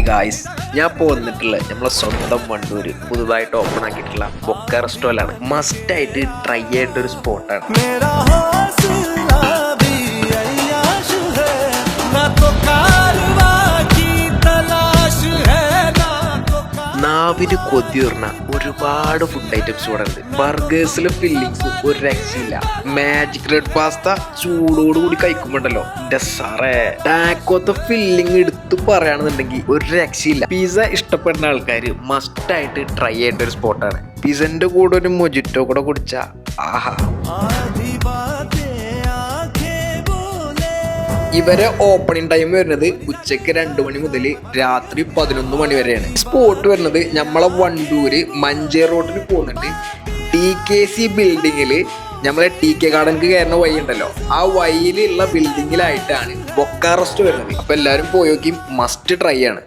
Hi guys, ഞാൻ ഇപ്പോൾ വന്നിട്ടുള്ളത് നമ്മളെ സ്വന്തം വണ്ടൂര് പുതുതായിട്ട് ഓപ്പൺ ആക്കിയിട്ടുള്ള ബൊക്ക റെസ്റ്റോറൻ്റാണ്. മസ്റ്റ് ആയിട്ട് ട്രൈ ചെയ്യേണ്ട ഒരു സ്പോട്ടാണ്. നാവിന് കൊതിയുറന്ന ഒരുപാട് ഫുഡ് ഐറ്റംസ് ഇവിടെ ഉണ്ട്. ബർഗേഴ്സിലെ ഫില്ലിങ്സ് ഒരു രക്ഷയില്ല. മാജിക് റെഡ് പാസ്ത ചൂടോടുകൂടി കഴിക്കുമ്പോണ്ടല്ലോ എന്റെ സാറേ, ടാക്കോത്തെ ഫില്ലിങ് എടുത്ത് പറയുകയാണെന്നുണ്ടെങ്കിൽ ഒരു രക്ഷയില്ല. പിസ്സ ഇഷ്ടപ്പെടുന്ന ആൾക്കാർ മസ്റ്റ് ആയിട്ട് ട്രൈ ചെയ്യേണ്ട ഒരു സ്പോട്ടാണ്. പിസ്സന്റെ കൂടെ ഒരു മൊജിറ്റോ കൂടെ കുടിച്ച ആഹാ. ഇവരെ ഓപ്പണിംഗ് ടൈം വരുന്നത് ഉച്ചയ്ക്ക് 2 മണി മുതൽ രാത്രി 11 മണി വരെയാണ്. സ്പോട്ട് വരുന്നത് നമ്മളെ വണ്ടൂര് മഞ്ചേർ റോഡിന് പോകുന്നുണ്ട്. TKC ബിൽഡിങ്ങിൽ നമ്മളെ TK ഗാർഡൻക്ക് കയറുന്ന വഴി ഉണ്ടല്ലോ, ആ വഴിയിലുള്ള ബിൽഡിങ്ങിലായിട്ടാണ് ബൊക്ക റെസ്റ്റ് വരുന്നത്. അപ്പൊ എല്ലാവരും പോയി നോക്കി, മസ്റ്റ് ട്രൈ ആണ്.